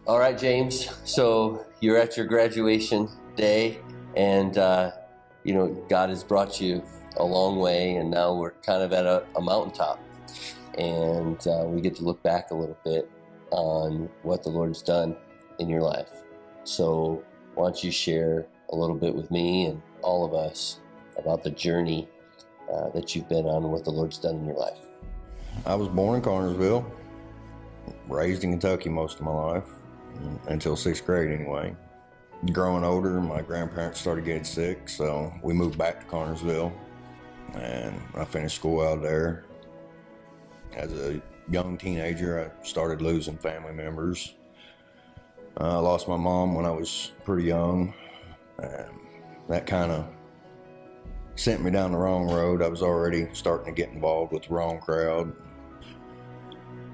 All right, James. So you're at your graduation day, and God has brought you a long way, and now we're kind of at a mountaintop, and we get to look back a little bit on what the Lord's done in your life. So why don't you share a little bit with me and all of us about the journey that you've been on and what the Lord's done in your life. I was born in Cartersville, raised in Kentucky most of my life, until 6th grade anyway. Growing older, my grandparents started getting sick, so we moved back to Cartersville, and I finished school out there. As a young teenager, I started losing family members. I lost my mom when I was pretty young, and that kind of sent me down the wrong road. I was already starting to get involved with the wrong crowd.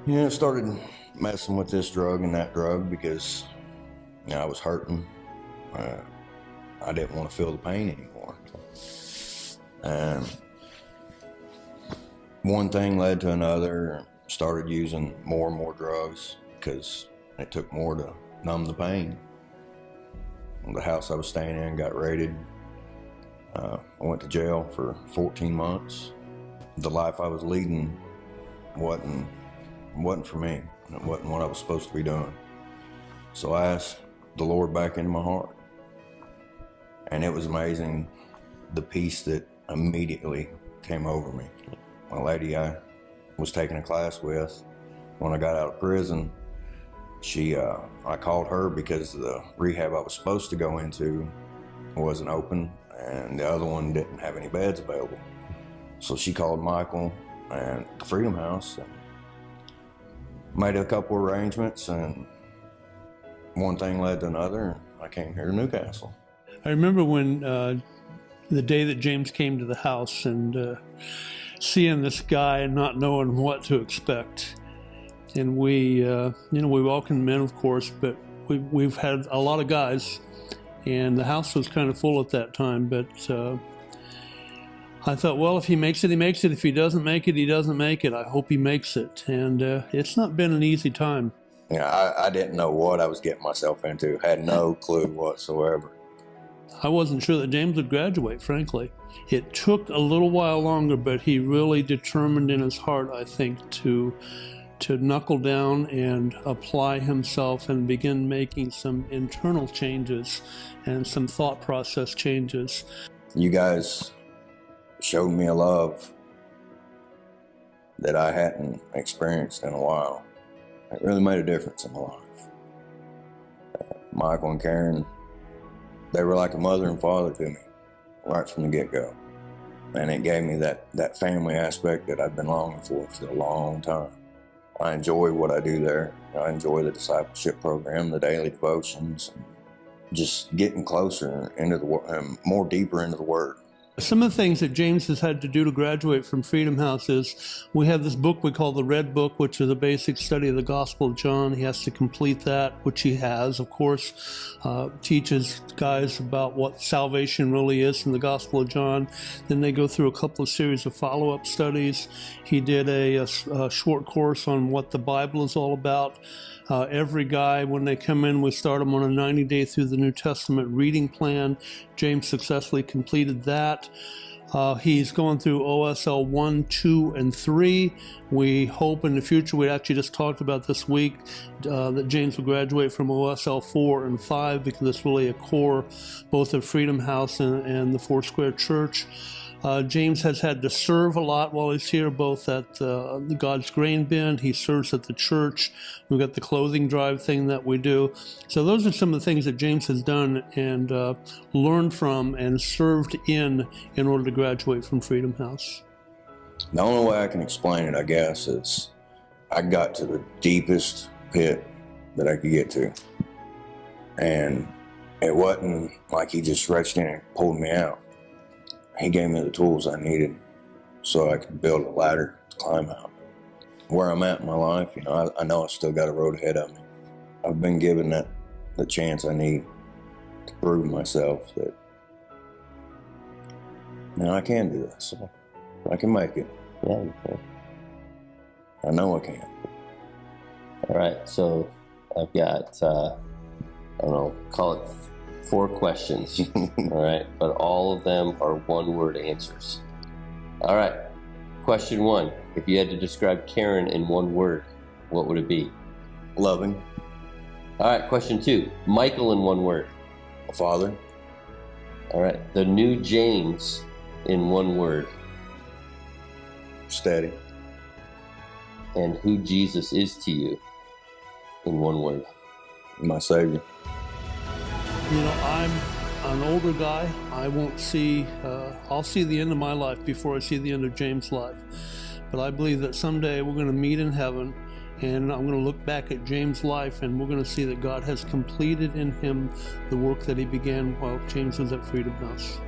I started messing with this drug and that drug because I was hurting. I didn't want to feel the pain anymore. And one thing led to another. Started using more and more drugs because it took more to numb the pain. The house I was staying in got raided. I went to jail for 14 months. The life I was leading wasn't for me. It wasn't what I was supposed to be doing. So I asked the Lord back into my heart. And it was amazing the peace that immediately came over me. My lady I was taking a class with, when I got out of prison, I called her because the rehab I was supposed to go into wasn't open and the other one didn't have any beds available. So she called Michael and the Freedom House and made a couple arrangements, and one thing led to another, and I came here to Newcastle. I remember when the day that James came to the house and seeing this guy and not knowing what to expect. And we welcomed men, of course, but we've had a lot of guys, and the house was kind of full at that time. But I thought, well, if he makes it, he makes it. If he doesn't make it, he doesn't make it. I hope he makes it. And it's not been an easy time. I didn't know what I was getting myself into. Had no clue whatsoever. I wasn't sure that James would graduate, frankly. It took a little while longer, but he really determined in his heart, I think, to knuckle down and apply himself and begin making some internal changes and some thought process changes. You guys showed me a love that I hadn't experienced in a while. It really made a difference in my life. Michael and Karen, they were like a mother and father to me right from the get-go. And it gave me that family aspect that I've been longing for a long time. I enjoy what I do there. I enjoy the discipleship program, the daily devotions, and just getting closer into the Word, more deeper into the Word. Some of the things that James has had to do to graduate from Freedom House is we have this book we call the Red Book, which is a basic study of the Gospel of John. He has to complete that, which he has, of course. Teaches guys about what salvation really is in the Gospel of John. Then they go through a couple of series of follow-up studies. He did a short course on what the Bible is all about. Every guy, when they come in, we start them on a 90-day through the New Testament reading plan. James successfully completed that. He's going through OSL 1, 2, and 3. We hope in the future, we actually just talked about this week, that James will graduate from OSL 4 and 5 because it's really a core both of Freedom House and the Foursquare Church. James has had to serve a lot while he's here, both at the God's Grain Bin. He serves at the church. We've got the clothing drive thing that we do. So those are some of the things that James has done and learned from and served in order to graduate from Freedom House. The only way I can explain it, I guess, is I got to the deepest pit that I could get to. And it wasn't like he just reached in and pulled me out. He gave me the tools I needed so I could build a ladder to climb out. Where I'm at in my life, I know I still got a road ahead of me. I've been given the chance I need to prove myself that I can do this. I can make it. Yeah, you can. I know I can. All right, so I've got, I don't know, call it 4 questions. All right. But all of them are one-word answers. All right. Question 1. If you had to describe Karen in one word, what would it be? Loving. All right. Question 2. Michael in one word. A father. All right. The new James in one word. Steady. And who Jesus is to you in one word. My Savior. You know, I'm an older guy. I won't see, I'll see the end of my life before I see the end of James' life. But I believe that someday we're going to meet in heaven, and I'm going to look back at James' life, and we're going to see that God has completed in him the work that he began while James was at Freedom House.